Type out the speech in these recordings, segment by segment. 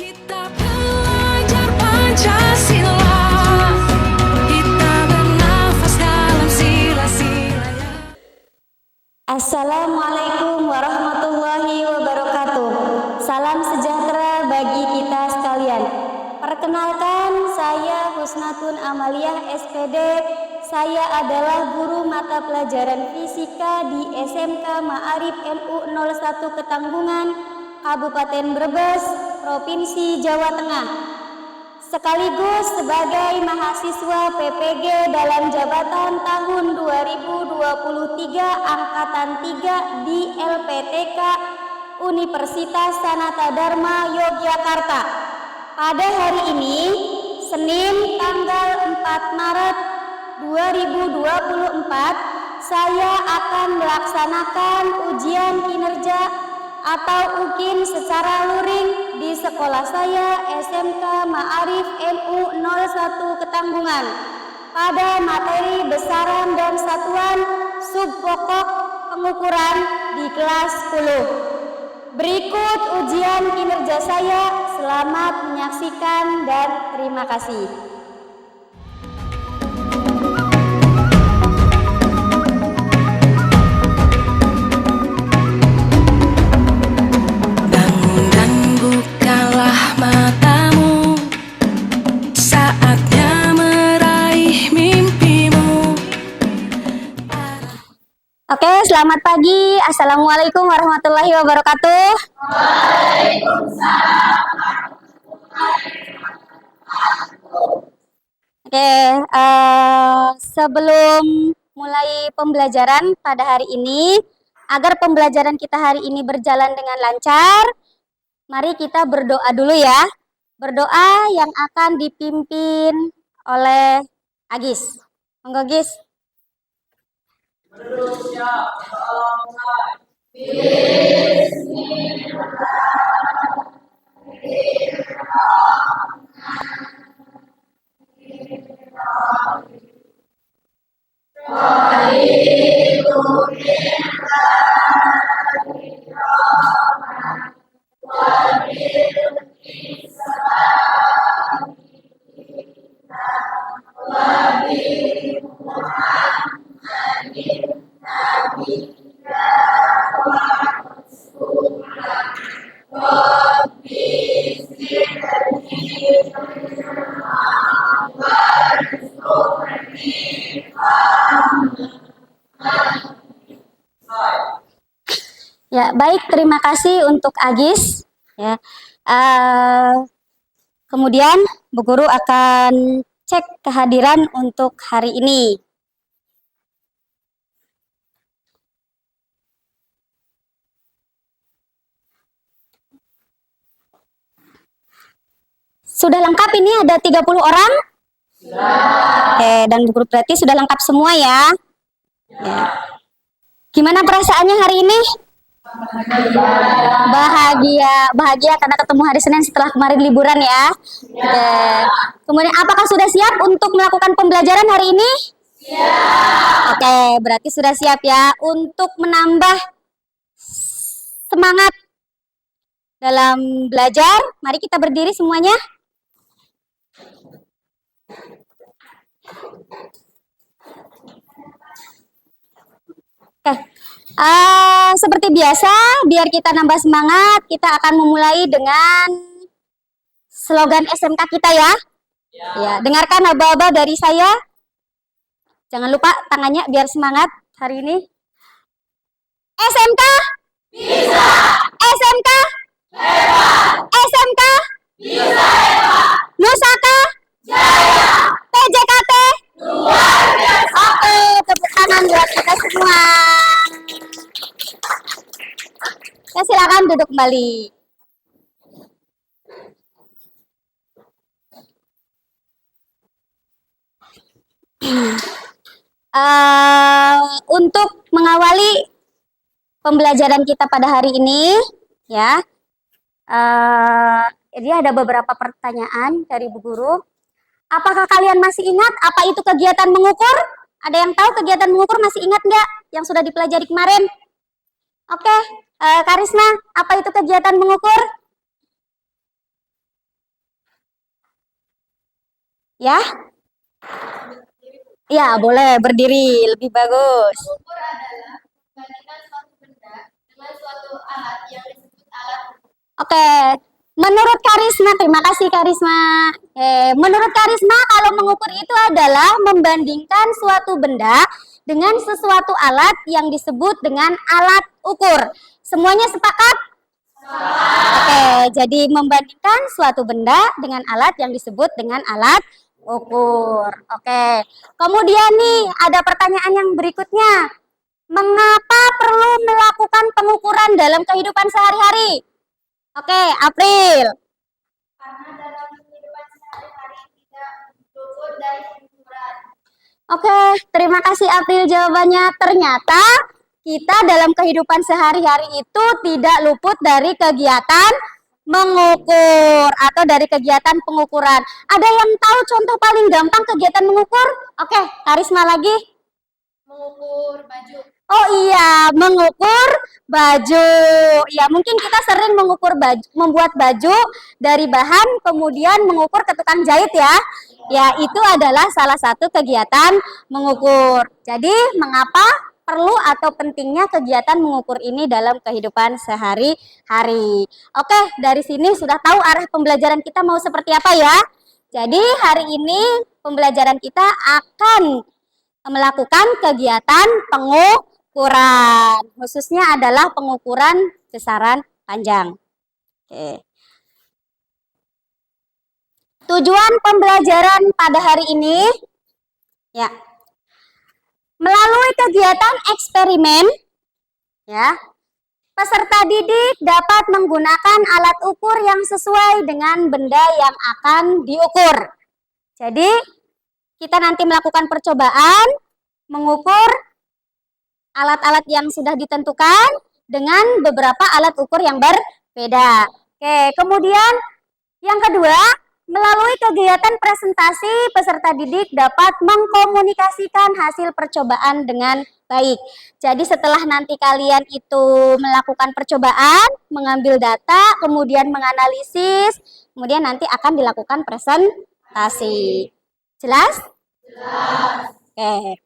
Kita belajar Pancasila, kita bernafas dalam sila-silanya. Assalamualaikum warahmatullahi wabarakatuh. Salam sejahtera bagi kita sekalian. Perkenalkan, saya Husnatun Amaliah SPD. Saya adalah guru mata pelajaran fisika di SMK Ma'arif NU 01 Ketanggungan, Kabupaten Brebes, Provinsi Jawa Tengah. Sekaligus sebagai mahasiswa PPG dalam jabatan tahun 2023 Angkatan 3 di LPTK Universitas Sanata Dharma Yogyakarta. Pada hari ini, Senin tanggal 4 Maret 2024, saya akan melaksanakan ujian kinerja atau UKIN secara luring di sekolah saya SMK Ma'arif NU 01 Ketanggungan pada materi besaran dan satuan subpokok pengukuran di kelas 10. Berikut ujian kinerja saya. Selamat menyaksikan dan terima kasih. Bangun dan bukalah matamu, saatnya meraih mimpimu. Oke, selamat pagi. Assalamualaikum warahmatullahi wabarakatuh. Oke, sebelum mulai pembelajaran pada hari ini, agar pembelajaran kita hari ini berjalan dengan lancar, mari kita berdoa dulu ya. Berdoa yang akan dipimpin oleh Agis. Monggo, Gis. Ya, baik, terima kasih untuk Agis. Ya, kemudian Bu Guru akan cek kehadiran untuk hari ini. Sudah lengkap ini ada 30 orang? Sudah. Oke, dan Bu Guru berarti sudah lengkap semua ya? Ya. Gimana perasaannya hari ini? Bahagia karena ketemu hari Senin setelah kemarin liburan ya. Oke. Kemudian apakah sudah siap untuk melakukan pembelajaran hari ini? Siap. Oke, berarti sudah siap ya untuk menambah semangat dalam belajar. Mari kita berdiri semuanya. Oke. Seperti biasa, biar kita nambah semangat, kita akan memulai dengan slogan SMK kita ya. Ya, dengarkan aba-aba dari saya. Jangan lupa tangannya biar semangat hari ini. SMK bisa. SMK hebat. SMK bisa hebat. Nusaka jaya. PJKT luar biasa. Oke, tepuk tangan buat kita semua. Ya, silakan duduk kembali. Untuk mengawali pembelajaran kita pada hari ini, ya, jadi ada beberapa pertanyaan dari Bu Guru. Apakah kalian masih ingat apa itu kegiatan mengukur? Ada yang tahu kegiatan mengukur, masih ingat nggak yang sudah dipelajari kemarin? Oke, Karisma, apa itu kegiatan mengukur? Ya? Ya, boleh berdiri, lebih bagus. Mengukur adalah membandingkan suatu benda dengan suatu alat yang disebut alat. Oke, menurut Karisma, terima kasih Karisma. Menurut Karisma, kalau mengukur itu adalah membandingkan suatu benda dengan sesuatu alat yang disebut dengan alat ukur. Semuanya sepakat? Oke, jadi membandingkan suatu benda dengan alat yang disebut dengan alat ukur. Oke, kemudian nih ada pertanyaan yang berikutnya. Mengapa perlu melakukan pengukuran dalam kehidupan sehari-hari? Oke, April. Karena dalam kehidupan sehari-hari tidak luput dari pengukuran. Oke, terima kasih April jawabannya. Ternyata kita dalam kehidupan sehari-hari itu tidak luput dari kegiatan mengukur atau dari kegiatan pengukuran. Ada yang tahu contoh paling gampang kegiatan mengukur? Oke, Karisma lagi. Mengukur baju. Oh iya, mengukur baju. Ya, mungkin kita sering mengukur baju, membuat baju dari bahan, kemudian mengukur ke tukang jahit ya. Ya, itu adalah salah satu kegiatan mengukur. Jadi, mengapa perlu atau pentingnya kegiatan mengukur ini dalam kehidupan sehari-hari? Oke, dari sini sudah tahu arah pembelajaran kita mau seperti apa ya. Jadi, hari ini pembelajaran kita akan melakukan kegiatan pengukuran, khususnya adalah pengukuran besaran panjang. Oke. Tujuan pembelajaran pada hari ini, ya, melalui kegiatan eksperimen, ya, peserta didik dapat menggunakan alat ukur yang sesuai dengan benda yang akan diukur. Jadi, kita nanti melakukan percobaan, mengukur alat-alat yang sudah ditentukan dengan beberapa alat ukur yang berbeda. Oke, kemudian yang kedua, melalui kegiatan presentasi, peserta didik dapat mengkomunikasikan hasil percobaan dengan baik. Jadi setelah nanti kalian itu melakukan percobaan, mengambil data, kemudian menganalisis, kemudian nanti akan dilakukan presentasi. Jelas? Jelas. Oke.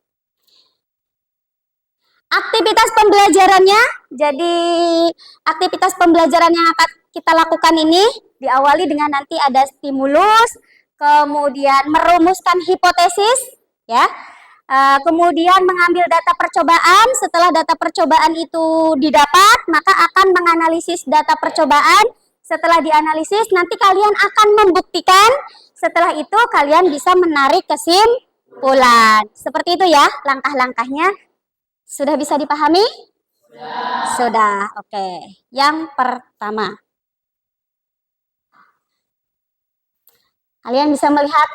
Aktivitas pembelajarannya, jadi aktivitas pembelajaran yang akan kita lakukan ini diawali dengan nanti ada stimulus, kemudian merumuskan hipotesis, ya, kemudian mengambil data percobaan. Setelah data percobaan itu didapat, maka akan menganalisis data percobaan. Setelah dianalisis, nanti kalian akan membuktikan. Setelah itu kalian bisa menarik kesimpulan. Seperti itu ya langkah-langkahnya. Sudah bisa dipahami? Sudah. Oke. Yang pertama, kalian bisa melihat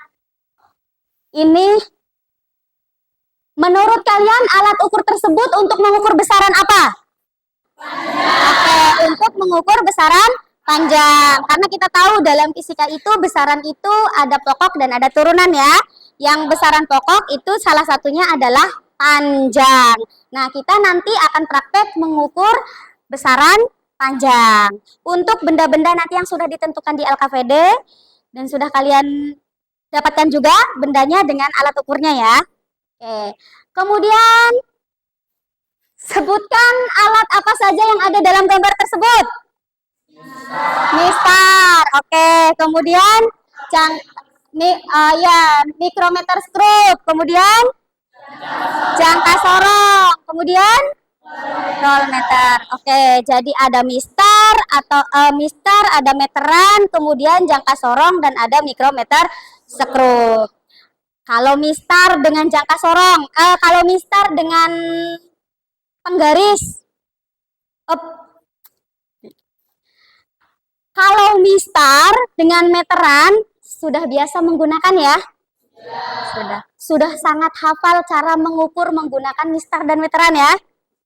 ini. Menurut kalian alat ukur tersebut untuk mengukur besaran apa? Panjang. Oke, untuk mengukur besaran panjang. Karena kita tahu dalam fisika itu besaran itu ada pokok dan ada turunan ya. Yang besaran pokok itu salah satunya adalah panjang. Nah, kita nanti akan praktek mengukur besaran panjang. Untuk benda-benda nanti yang sudah ditentukan di LKPD dan sudah kalian dapatkan juga bendanya dengan alat ukurnya ya. Oke. Kemudian sebutkan alat apa saja yang ada dalam gambar tersebut. Mistar. Oke. Kemudian mikrometer skrup. Kemudian jangka sorong. Kemudian voltmeter. Oke, jadi ada mistar atau mistar, ada meteran, kemudian jangka sorong dan ada mikrometer skrup. Kalau mistar dengan jangka sorong, kalau mistar dengan penggaris, kalau mistar dengan meteran sudah biasa menggunakan ya? Sudah sangat hafal cara mengukur menggunakan mistar dan meteran ya?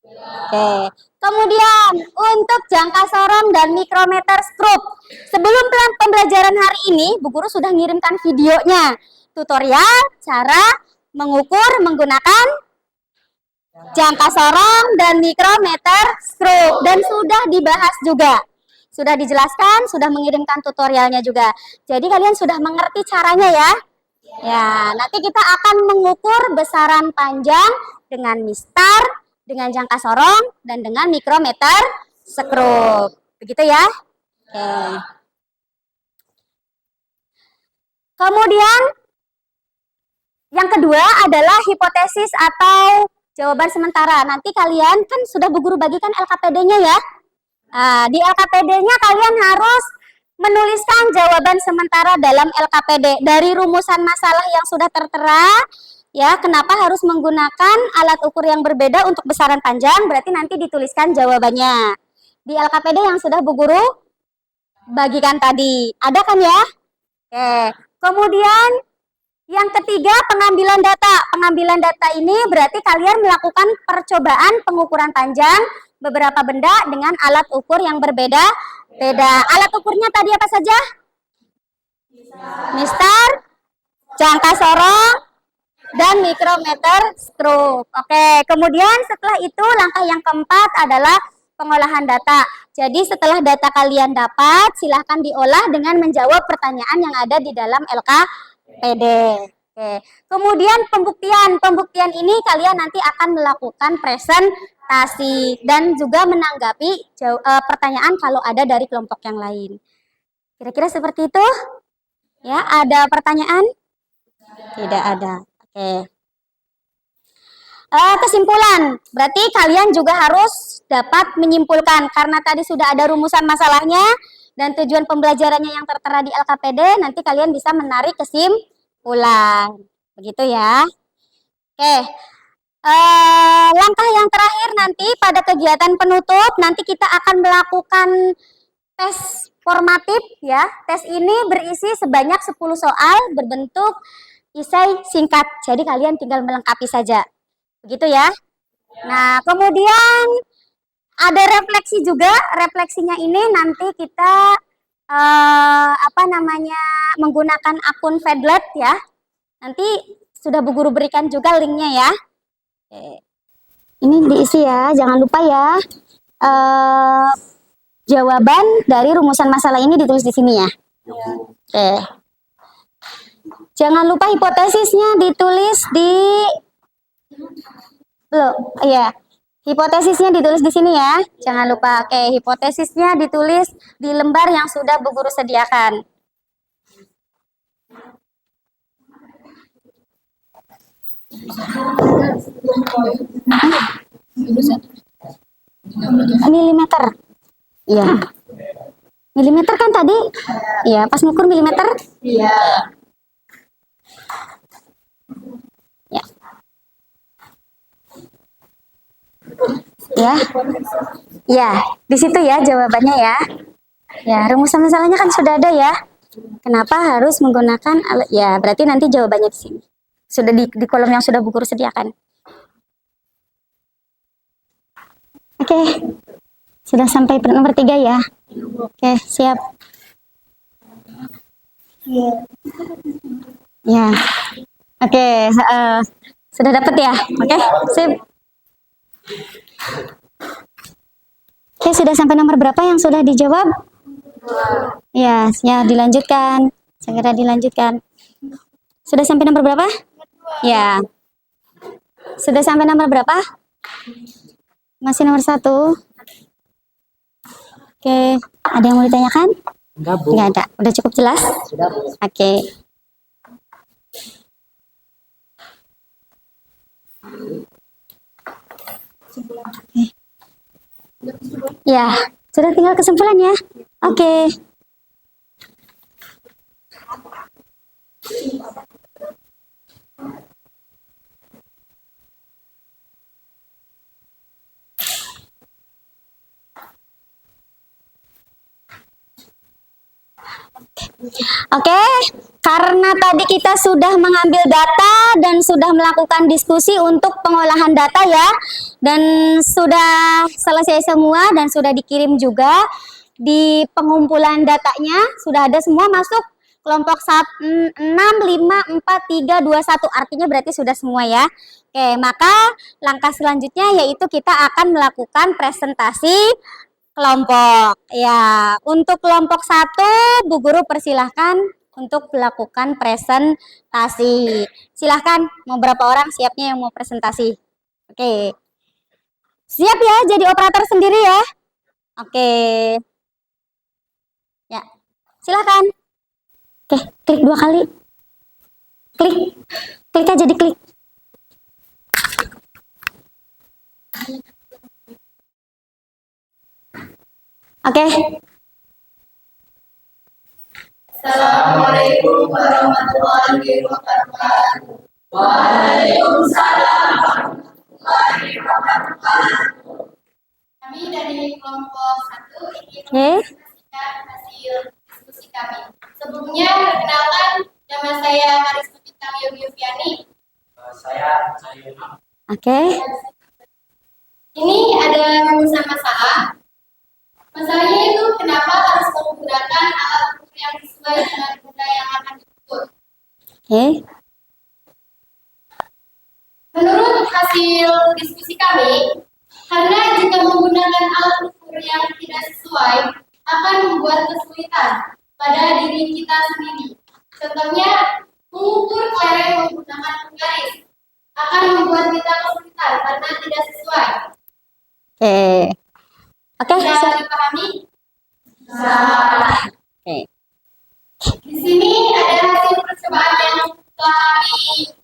Oke. Kemudian untuk jangka sorong dan mikrometer skrup. Sebelum pembelajaran hari ini, Bu Guru sudah ngirimkan videonya. Tutorial cara mengukur menggunakan jangka sorong dan mikrometer skrup. Dan sudah dibahas juga. Sudah dijelaskan, sudah mengirimkan tutorialnya juga. Jadi kalian sudah mengerti caranya ya? Ya, nanti kita akan mengukur besaran panjang dengan mistar, dengan jangka sorong, dan dengan mikrometer skrup. Begitu ya. Oke. Kemudian yang kedua adalah hipotesis atau jawaban sementara. Nanti kalian kan sudah Bu Guru bagikan LKPD-nya ya. Nah, di LKPD-nya kalian harus menuliskan jawaban sementara dalam LKPD dari rumusan masalah yang sudah tertera. Ya, kenapa harus menggunakan alat ukur yang berbeda untuk besaran panjang? Berarti nanti dituliskan jawabannya di LKPD yang sudah Bu Guru bagikan tadi. Ada kan ya? Oke. Kemudian yang ketiga, pengambilan data. Pengambilan data ini berarti kalian melakukan percobaan pengukuran panjang beberapa benda dengan alat ukur yang berbeda-beda. Alat ukurnya tadi apa saja? Mistar, jangka sorong, dan mikrometer skrup. Oke, kemudian setelah itu langkah yang keempat adalah pengolahan data. Jadi setelah data kalian dapat, silahkan diolah dengan menjawab pertanyaan yang ada di dalam LKPD. Oke. Kemudian pembuktian. Pembuktian ini kalian nanti akan melakukan presentasi dan juga menanggapi pertanyaan kalau ada dari kelompok yang lain. Kira-kira seperti itu? Ya, ada pertanyaan? Tidak ada. Oke. Kesimpulan, berarti kalian juga harus dapat menyimpulkan karena tadi sudah ada rumusan masalahnya dan tujuan pembelajarannya yang tertera di LKPD, nanti kalian bisa menarik kesimpulan. Begitu ya. Oke. Langkah yang terakhir nanti pada kegiatan penutup, nanti kita akan melakukan tes formatif ya. Tes ini berisi sebanyak 10 soal berbentuk esai singkat. Jadi kalian tinggal melengkapi saja. Begitu ya. Nah, kemudian ada refleksi juga. Refleksinya ini nanti kita menggunakan akun Padlet ya. Nanti sudah Bu Guru berikan juga linknya ya. Oke. Ini diisi ya, jangan lupa ya. Jawaban dari rumusan masalah ini ditulis di sini ya. Oke. Jangan lupa hipotesisnya ditulis di hipotesisnya ditulis di sini ya. Jangan lupa. Oke, hipotesisnya ditulis di lembar yang sudah Bu Guru sediakan. Milimeter. Iya. Milimeter kan tadi? Iya, pas ngukur milimeter? Iya. Ya. Ya. Ya, di situ ya jawabannya ya. Ya, rumusan masalahnya kan sudah ada ya. Kenapa harus menggunakan alat? Ya, berarti nanti jawabannya di sini. Sudah di kolom yang sudah Bu Guru sediakan. Oke. Sudah sampai nomor 3 ya. Oke, siap. Ya. Oke, sudah dapat ya? Oke, sip. Oke, sudah sampai nomor berapa yang sudah dijawab? Ya, ya dilanjutkan. Segera dilanjutkan. Sudah sampai nomor berapa? Ya. Sudah sampai nomor berapa? Masih nomor 1. Oke, ada yang mau ditanyakan? Enggak, Bu. Enggak ada. Udah cukup jelas? Sudah, Bu. Oke. Ya, sudah tinggal kesimpulan ya. Oke. Oke, karena tadi kita sudah mengambil data dan sudah melakukan diskusi untuk pengolahan data ya, dan sudah selesai semua dan sudah dikirim juga di pengumpulan datanya, sudah ada semua masuk kelompok 6, 5, 4, 3, 2, 1, artinya berarti sudah semua ya. Oke, maka langkah selanjutnya yaitu kita akan melakukan presentasi kelompok. Ya, untuk kelompok 1, Bu Guru persilahkan untuk melakukan presentasi. Silahkan, mau berapa orang siapnya yang mau presentasi? Oke. Siap ya jadi operator sendiri ya? Oke. Ya, silahkan. Oke, klik 2 kali. Klik. Klik aja diklik. Oke. Assalamualaikum warahmatullahi wabarakatuh. Waalaikumsalam warahmatullahi wabarakatuh. Kami dari kelompok 1 ingin Oke. mempresentasikan hasil diskusi kami. Sebelumnya, perkenalkan, nama saya Karisma Bintang Yogyuviani. Saya Cahyono. Oke. Ini ada rumusan masalah. Masalahnya itu kenapa harus menggunakan alat ukur yang sesuai dengan benda yang akan diukur. Oke. Menurut hasil diskusi kami, karena jika menggunakan alat ukur yang tidak sesuai akan membuat kesulitan pada diri kita sendiri. Contohnya, mengukur kelereng menggunakan penggaris akan membuat kita kesulitan karena tidak sesuai. Oke. Oke, Tidak siap. dipahami? Oke. Di sini ada hasil percobaan yang telah kami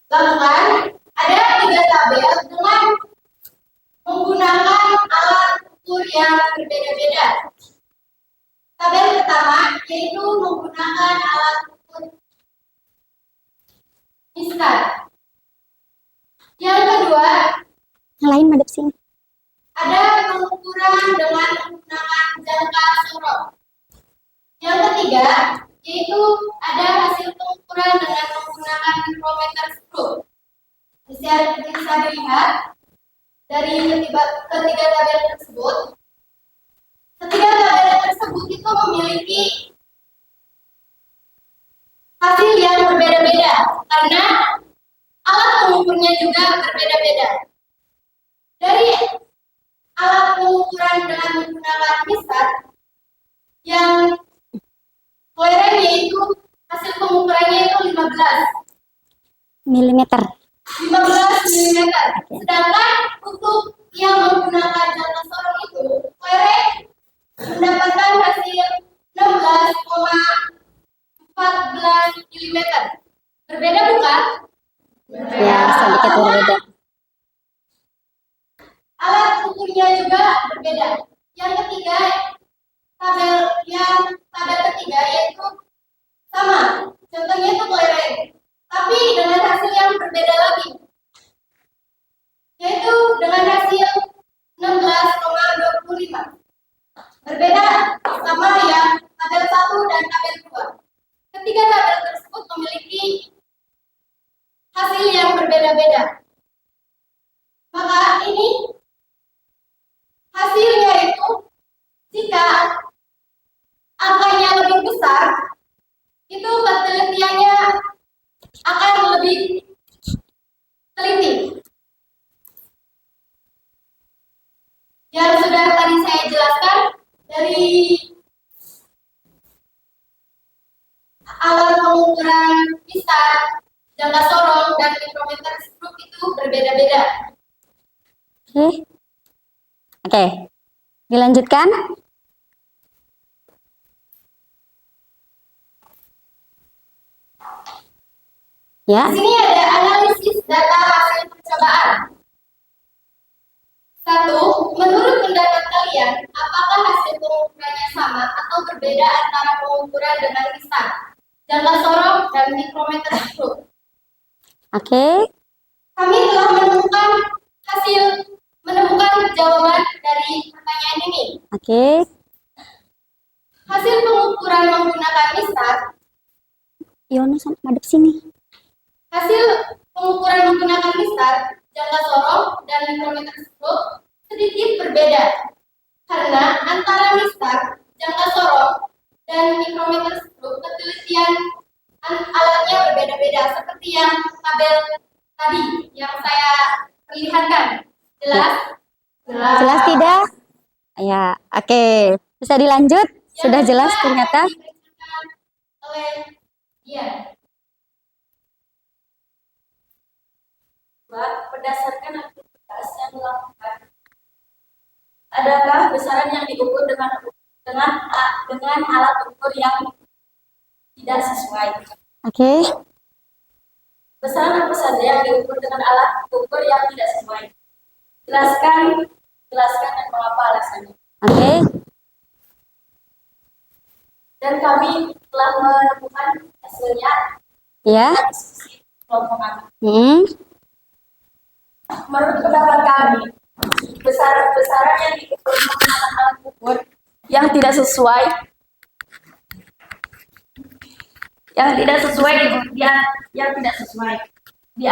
lakukan. Ada 3 tabel dengan menggunakan alat ukur yang berbeda-beda. Tabel pertama yaitu menggunakan alat ukur mistar. Yang kedua Yang lain madep sini. ada pengukuran dengan menggunakan jangka sorong. Yang ketiga yaitu ada hasil pengukuran dengan menggunakan mikrometer skru. Bisa dilihat dari ketiga tabel tersebut. Ketiga tabel tersebut itu memiliki hasil yang berbeda-beda karena alat pengukurnya juga berbeda-beda. Dari alat pengukuran dengan menggunakan mistar yang kelerengnya itu hasil pengukurannya itu 15 Milimeter. mm. Sedangkan untuk yang menggunakan jangka sorong itu kelereng mendapatkan hasil 16,14 mm. Berbeda bukan? Ya, sedikit berbeda. Alat ukurnya juga berbeda. Yang ketiga, tabel ketiga yaitu sama. Contohnya itu kelereng, tapi dengan hasil yang berbeda lagi, yaitu dengan hasil 16,25. Berbeda sama yang tabel 1 dan tabel 2. Ketiga tabel tersebut memiliki hasil yang berbeda-beda. Maka ini hasilnya itu jika angkanya lebih besar, itu penelitiannya akan lebih teliti. Yang sudah tadi saya jelaskan dari alat pengukuran mistar, jangka sorong, dan mikrometer skru itu berbeda-beda. Oke. Oke. Dilanjutkan. Ya. Di sini ada analisis data hasil percobaan. 1. Menurut pendapat kalian, apakah hasil pengukurannya sama atau berbeda antara pengukuran dengan mistar, jangka sorong, dan mikrometer skru? Oke. Kami telah menemukan jawaban dari pertanyaan ini. Oke. Hasil pengukuran menggunakan mistar, Yono sama madep sini. hasil pengukuran menggunakan mistar, jangka sorong, dan mikrometer skru sedikit berbeda. Karena antara mistar, jangka sorong, dan mikrometer skru penelitian alatnya berbeda-beda seperti yang tabel tadi yang saya perlihatkan. Jelas? Jelas tidak? Ya, oke. Bisa dilanjut? Sudah Yang jelas kedua, ternyata? akan diberikan oleh Dian. Mbak, berdasarkan aktivitas yang dilakukan, adakah besaran yang diukur dengan alat ukur yang tidak sesuai? Oke. Besaran apa saja yang diukur dengan alat ukur yang tidak sesuai? Jelaskan dan mengapa alasannya. Oke. Dan kami telah menemukan hasilnya Ya. dari diskusi kelompok kami. Menurut pendapat kami, besaran yang diukur menggunakan alat ukur yang tidak sesuai di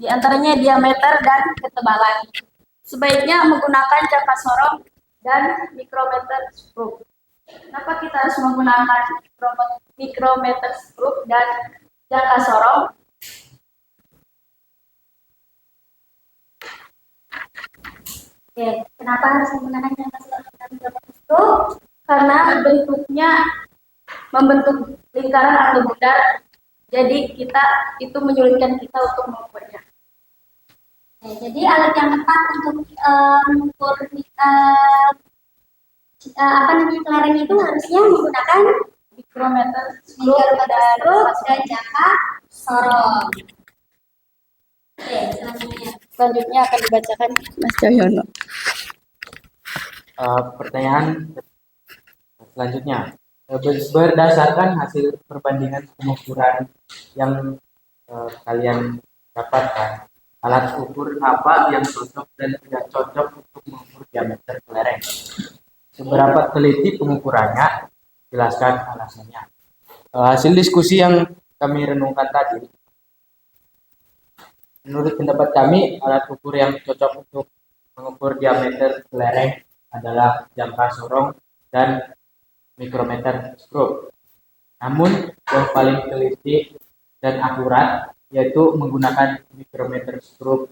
antaranya diameter dan ketebalan. Sebaiknya menggunakan jangka sorong dan mikrometer skrup. Kenapa kita harus menggunakan mikrometer skrup dan jangka sorong? Oke, kenapa harus menggunakan jangka sorong dan mikrometer skrup? Karena bentuknya membentuk lingkaran atau bundar, jadi kita itu menyulitkan kita untuk mengukurnya. Oke, jadi alat yang tepat untuk mengukur kelereng itu harusnya menggunakan Mikrometer mikrometer skrup dan jangka sorong. Oke, selanjutnya akan dibacakan Mas Cahyono. Pertanyaan selanjutnya. Berdasarkan hasil perbandingan pengukuran yang kalian dapatkan, alat ukur apa yang cocok dan tidak cocok untuk mengukur diameter kelereng? Seberapa teliti pengukurannya? Jelaskan alasannya. Hasil diskusi yang kami renungkan tadi, menurut pendapat kami, alat ukur yang cocok untuk mengukur diameter kelereng adalah jangka sorong dan mikrometer skrup. Namun yang paling teliti dan akurat yaitu menggunakan mikrometer skrup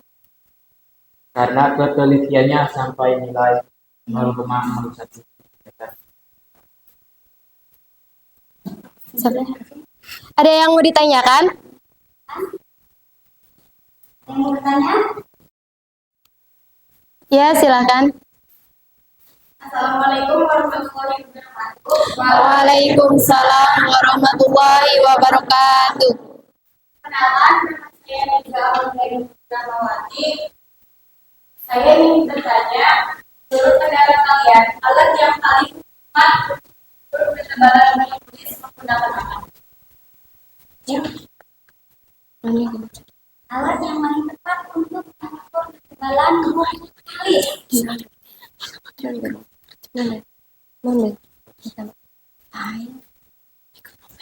karena ketelitiannya sampai nilai 0,01 meter. Ada yang mau ditanyakan? yang mau bertanya? Ya, silakan. Assalamualaikum warahmatullahi wabarakatuh. Waalaikumsalam warahmatullahi wabarakatuh. Perkenalkan, nama saya Nida Anggraini Rahmawati. Saya ingin bertanya, menurut pendapat kalian, alat yang paling tepat untuk ketebalan menulis menggunakan apa? Alat yang paling tepat untuk mengukur ketebalan tulis.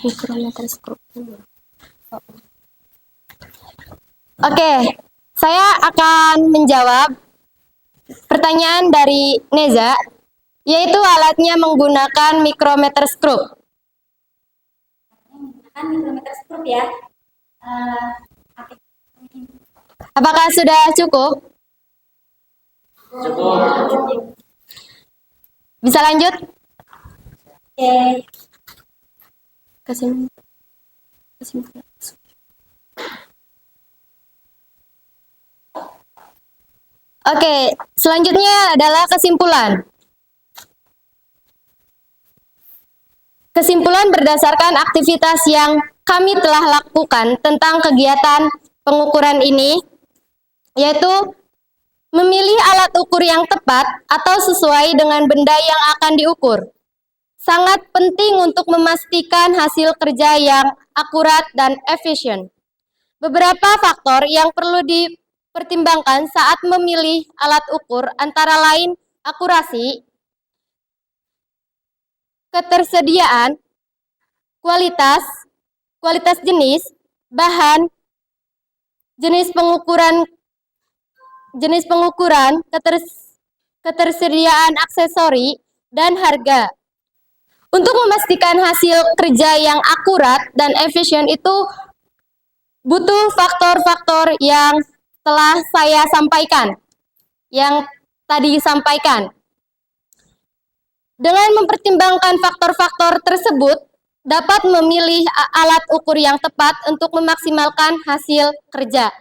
Mikrometer skrup. Oke, saya akan menjawab pertanyaan dari Neza, yaitu alatnya menggunakan mikrometer skrup. Menggunakan mikrometer skrup ya. Apakah sudah cukup? Cukup. Bisa lanjut? Oke. Oke, selanjutnya adalah kesimpulan. Kesimpulan berdasarkan aktivitas yang kami telah lakukan tentang kegiatan pengukuran ini, yaitu memilih alat ukur yang tepat atau sesuai dengan benda yang akan diukur. Sangat penting untuk memastikan hasil kerja yang akurat dan efisien. Beberapa faktor yang perlu dipertimbangkan saat memilih alat ukur antara lain akurasi, ketersediaan, kualitas jenis, bahan, jenis pengukuran, ketersediaan aksesori, dan harga. Untuk memastikan hasil kerja yang akurat dan efisien itu butuh faktor-faktor yang telah saya sampaikan, yang tadi disampaikan. Dengan mempertimbangkan faktor-faktor tersebut, dapat memilih alat ukur yang tepat untuk memaksimalkan hasil kerja.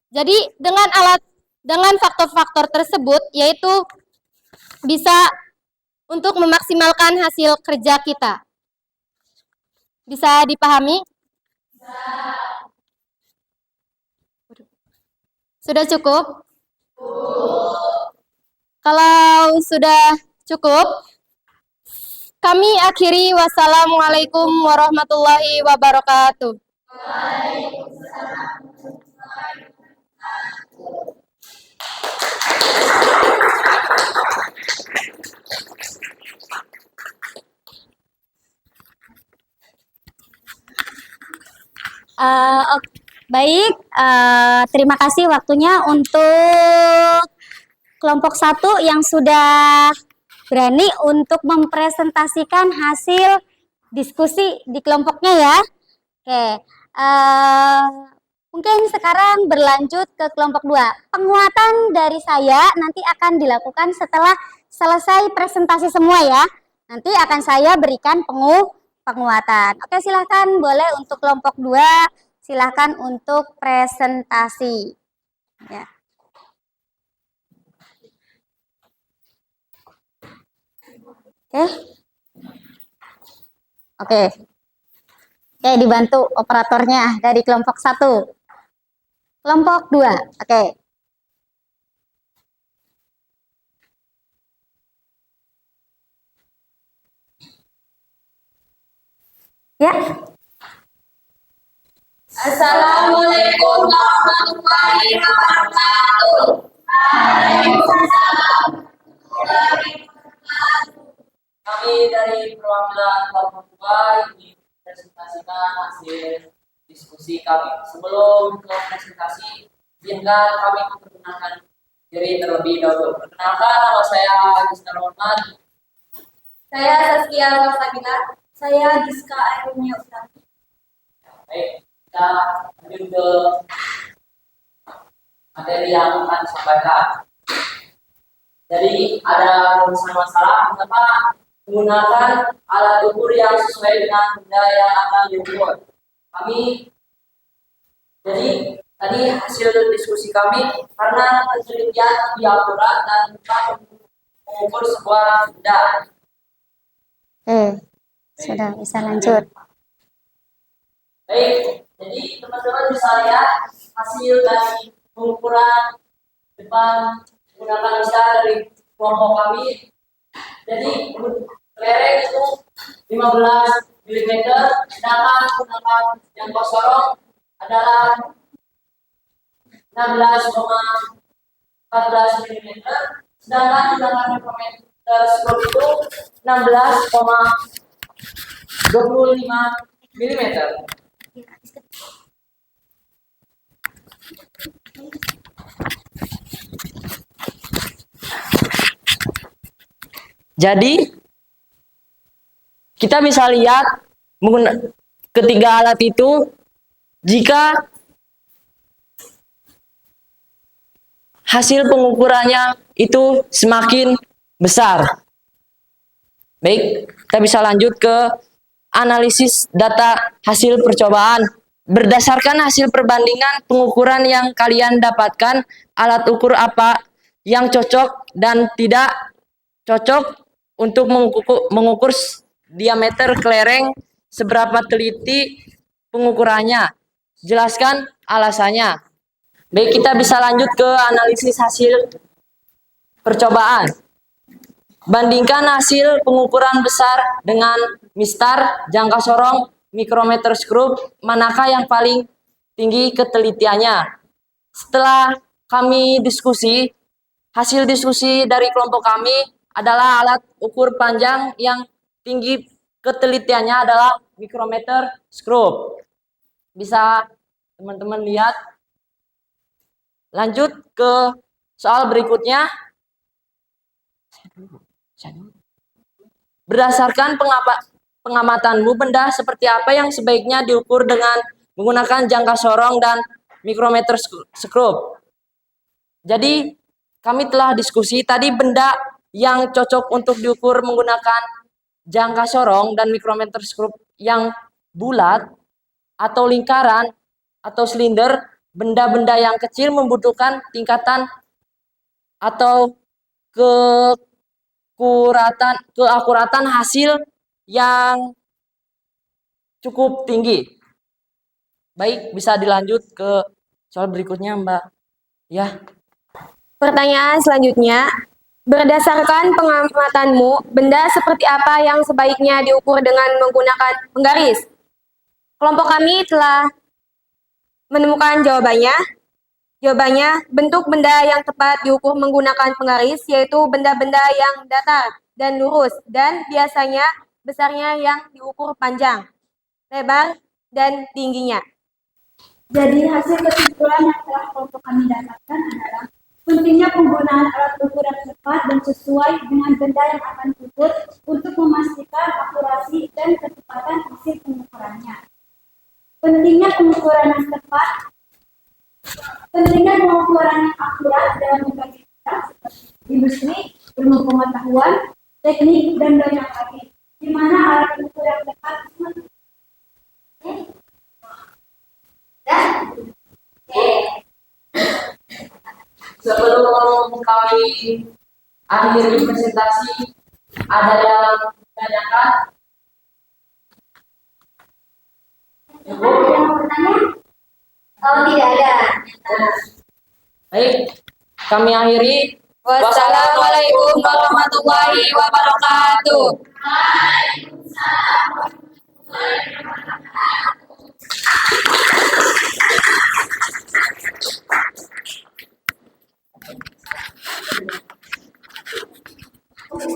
Jadi dengan faktor-faktor tersebut yaitu bisa untuk memaksimalkan hasil kerja kita. Bisa dipahami? Sudah cukup? Kalau sudah cukup, kami akhiri. Wassalamualaikum warahmatullahi wabarakatuh. Baik, terima kasih waktunya untuk kelompok 1 yang sudah berani untuk mempresentasikan hasil diskusi di kelompoknya ya. Oke, mungkin sekarang berlanjut ke kelompok 2. Penguatan dari saya nanti akan dilakukan setelah selesai presentasi semua ya. Nanti akan saya berikan penguatan. Oke, silahkan boleh untuk kelompok 2, silahkan untuk presentasi. Ya. Oke. Oke. Oke, dibantu operatornya dari kelompok 1. Kelompok 2. Oke. Ya. Assalamualaikum warahmatullahi wabarakatuh. Waalaikumsalam. Kami dari perwakilan kelompok 2 ingin presentasikan hasil diskusi kami. Sebelum ke presentasi, izinkan kami memperkenalkan diri terlebih dahulu. Perkenalkan, nama saya Gisna Rohman. Saya Saskia Salsabila. Saya Giska Airunia Utami. Baik, kita lanjut ke materi yang akan disampaikan. Jadi ada masalah mengapa menggunakan alat ukur yang sesuai dengan benda yang akan diukur. Jadi tadi hasil diskusi kami karena penelitian lebih akurat dan dapat mengukur sebuah benda. Sudah bisa lanjut. Baik, jadi teman-teman bisa lihat hasil dari pengukuran depan menggunakan misal dari kelompok kami. Jadi kelereng itu 15 mm, sedangkan menggunakan yang kosong adalah 16,14 mm, sedangkan menggunakan mikrometer skop itu 16,25 mm. Jadi kita bisa lihat ketiga alat itu jika hasil pengukurannya itu semakin besar. Baik, kita bisa lanjut ke analisis data hasil percobaan. Berdasarkan hasil perbandingan pengukuran yang kalian dapatkan, alat ukur apa yang cocok dan tidak cocok untuk mengukur diameter kelereng, seberapa teliti pengukurannya. Jelaskan alasannya. Baik, kita bisa lanjut ke analisis hasil percobaan. Bandingkan hasil pengukuran besar dengan mistar, jangka sorong, mikrometer skrup, manakah yang paling tinggi ketelitiannya. Setelah kami diskusi, hasil diskusi dari kelompok kami adalah alat ukur panjang yang tinggi ketelitiannya adalah mikrometer skrup. Bisa teman-teman lihat. Lanjut ke soal berikutnya. Berdasarkan pengamatanmu, benda seperti apa yang sebaiknya diukur dengan menggunakan jangka sorong dan mikrometer skrup. Jadi kami telah diskusi tadi benda yang cocok untuk diukur menggunakan jangka sorong dan mikrometer skrup yang bulat atau lingkaran atau silinder, benda-benda yang kecil membutuhkan tingkatan atau keakuratan hasil yang cukup tinggi. Baik, bisa dilanjut ke soal berikutnya, Mbak. Ya. Pertanyaan selanjutnya, berdasarkan pengamatanmu, benda seperti apa yang sebaiknya diukur dengan menggunakan penggaris? Kelompok kami telah menemukan jawabannya. Jawabannya, bentuk benda yang tepat diukur menggunakan penggaris yaitu benda-benda yang datar dan lurus dan biasanya besarnya yang diukur panjang, lebar, dan tingginya. Jadi hasil kesimpulan yang telah kelompok kami dapatkan adalah pentingnya penggunaan alat ukur yang tepat dan sesuai dengan benda yang akan diukur untuk memastikan akurasi dan kecepatan hasil pengukurannya. Pentingnya pengukuran yang tepat, pentingnya pengukuran yang akurat dalam berbagai bidang seperti industri, ilmu pengetahuan, teknik, dan banyak lagi, di mana alat ukur yang tepat Sebelum kami akhiri presentasi, ada yang ditanyakan? Oh, tidak ada. Baik, kami akhiri. Wassalamualaikum warahmatullahi wabarakatuh.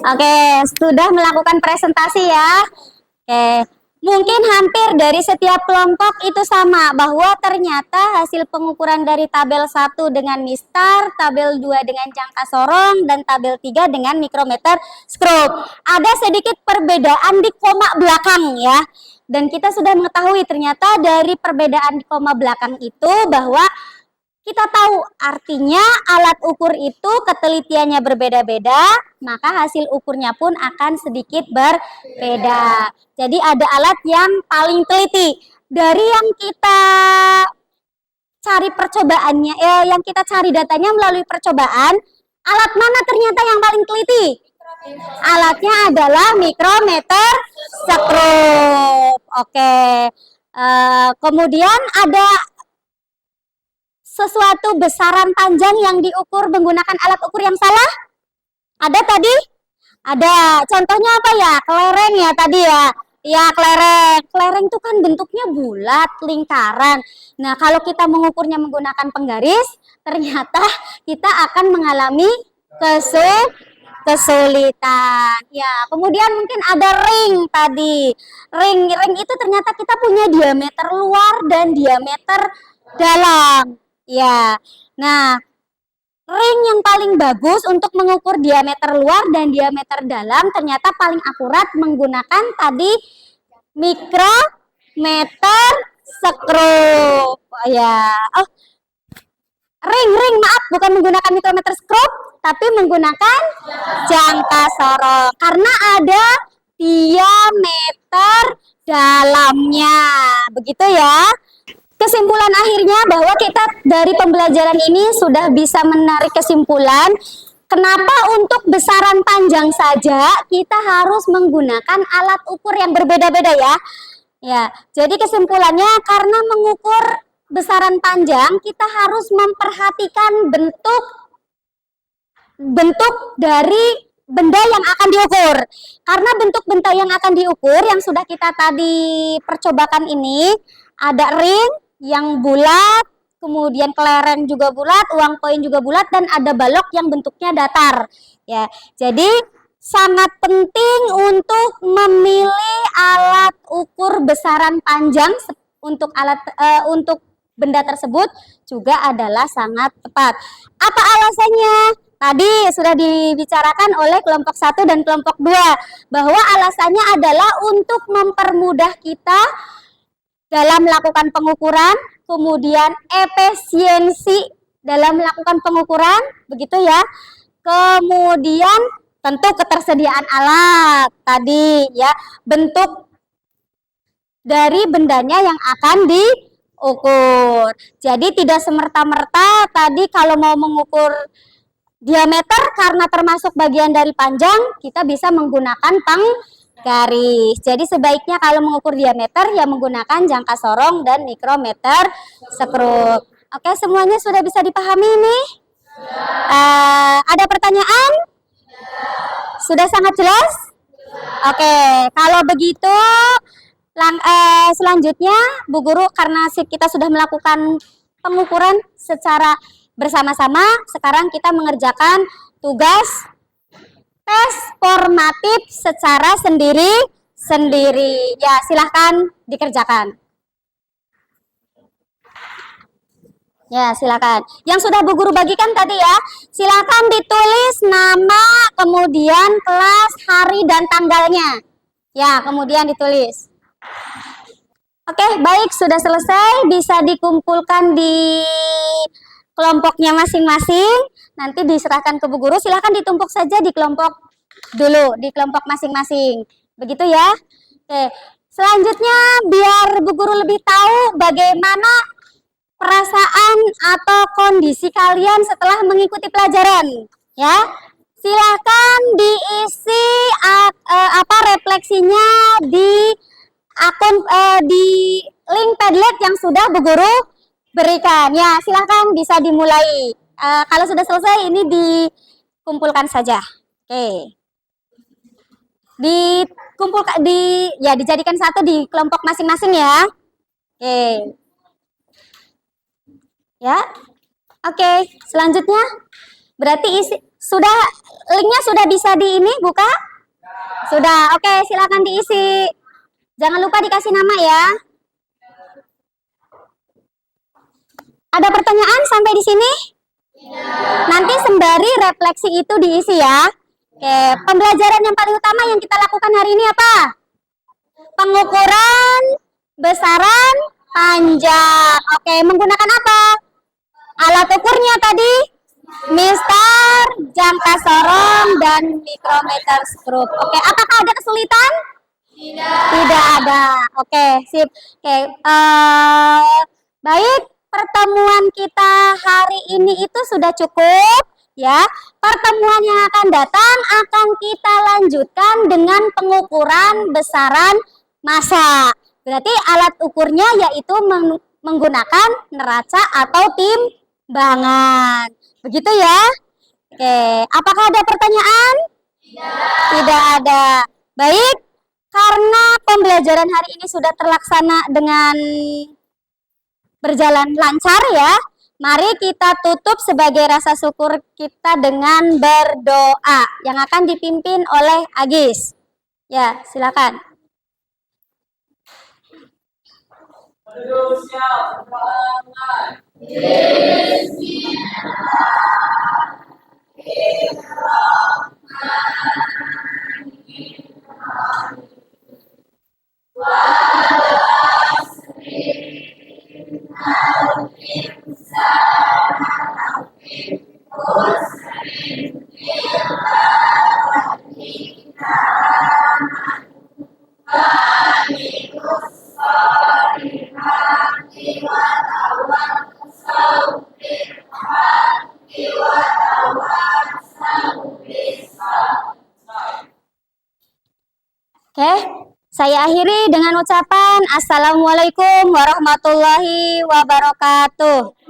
Oke, sudah melakukan presentasi ya. Oke, mungkin hampir dari setiap kelompok itu sama bahwa ternyata hasil pengukuran dari tabel 1 dengan mistar, tabel 2 dengan jangka sorong, dan tabel 3 dengan mikrometer skrup. Ada sedikit perbedaan di koma belakang ya. Dan kita sudah mengetahui ternyata dari perbedaan di koma belakang itu bahwa kita tahu artinya alat ukur itu ketelitiannya berbeda-beda, maka hasil ukurnya pun akan sedikit berbeda. Jadi ada alat yang paling teliti. Dari yang kita cari percobaannya, yang kita cari datanya melalui percobaan, alat mana ternyata yang paling teliti? Alatnya adalah mikrometer skrup. Oke. Kemudian ada sesuatu besaran panjang yang diukur menggunakan alat ukur yang salah? Ada tadi? Ada. Contohnya apa ya? Kelereng ya tadi ya. Ya, kelereng. Kelereng itu kan bentuknya bulat, lingkaran. Nah, kalau kita mengukurnya menggunakan penggaris, ternyata kita akan mengalami kesulitan. Ya, kemudian mungkin ada ring tadi. Ring itu ternyata kita punya diameter luar dan diameter dalam. Ya, nah ring yang paling bagus untuk mengukur diameter luar dan diameter dalam ternyata paling akurat menggunakan tadi mikrometer skrup. Ya, ring maaf, bukan menggunakan mikrometer skrup, tapi menggunakan jangka sorong karena ada diameter dalamnya. Begitu ya. Kesimpulan akhirnya bahwa kita dari pembelajaran ini sudah bisa menarik kesimpulan kenapa untuk besaran panjang saja kita harus menggunakan alat ukur yang berbeda-beda ya. Ya, jadi kesimpulannya karena mengukur besaran panjang kita harus memperhatikan bentuk dari benda yang akan diukur. Karena bentuk benda yang akan diukur yang sudah kita tadi percobakan ini ada ring yang bulat, kemudian kelereng juga bulat, uang koin juga bulat, dan ada balok yang bentuknya datar. Ya, jadi sangat penting untuk memilih alat ukur besaran panjang untuk untuk benda tersebut juga adalah sangat tepat. Apa alasannya? Tadi sudah dibicarakan oleh kelompok 1 dan kelompok 2 bahwa alasannya adalah untuk mempermudah kita dalam melakukan pengukuran, kemudian efisiensi dalam melakukan pengukuran, begitu ya. Kemudian Tentu ketersediaan alat tadi ya, bentuk dari bendanya yang akan diukur. Jadi tidak semerta-merta tadi kalau mau mengukur diameter karena termasuk bagian dari panjang, kita bisa menggunakan penggaris. Jadi sebaiknya kalau mengukur diameter ya menggunakan jangka sorong dan mikrometer skrup. Oke, semuanya sudah bisa dipahami nih? Ada pertanyaan? Sudah sangat jelas? Oke, kalau begitu selanjutnya Bu Guru, karena kita sudah melakukan pengukuran secara bersama-sama, sekarang kita mengerjakan tugas tes formatif secara sendiri-sendiri. Ya, silahkan dikerjakan. Ya, silakan. Yang sudah Bu Guru bagikan tadi ya, silakan ditulis nama, kemudian kelas, hari, dan tanggalnya. Ya, kemudian ditulis. Oke, baik, sudah selesai. Bisa dikumpulkan di kelompoknya masing-masing. Nanti diserahkan ke Bu Guru. Silakan ditumpuk saja di kelompok dulu, di kelompok masing-masing. Begitu ya. Oke, selanjutnya biar Bu Guru lebih tahu bagaimana perasaan atau kondisi kalian setelah mengikuti pelajaran, ya. Silakan diisi refleksinya di akun di link Padlet yang sudah Bu Guru berikan. Ya, silakan bisa dimulai. Kalau sudah selesai ini dikumpulkan saja. Oke. Dikumpulkan dijadikan satu di kelompok masing-masing ya. Oke. Ya, oke. Selanjutnya, berarti linknya sudah bisa buka? Sudah, oke. Silakan diisi. Jangan lupa dikasih nama ya. Ada pertanyaan sampai di sini? Nanti sembari refleksi itu diisi ya. Oke, pembelajaran yang paling utama yang kita lakukan hari ini apa? Pengukuran besaran panjang. Oke, menggunakan apa? Alat ukurnya tadi mistar, jangka sorong, dan mikrometer skrup. Oke, apakah ada kesulitan? Tidak ada. Oke, sip. Oke, baik. Pertemuan kita hari ini itu sudah cukup, ya. Pertemuan yang akan datang akan kita lanjutkan dengan pengukuran besaran massa. Berarti alat ukurnya yaitu menggunakan neraca atau timbangan. Begitu ya. Oke, apakah ada pertanyaan? Tidak ada. Baik, karena pembelajaran hari ini sudah terlaksana dengan berjalan lancar ya. Mari kita tutup sebagai rasa syukur kita dengan berdoa yang akan dipimpin oleh Agis. Ya, silakan. Aduh, siap. Oke, saya akhiri dengan ucapan Assalamualaikum warahmatullahi wabarakatuh.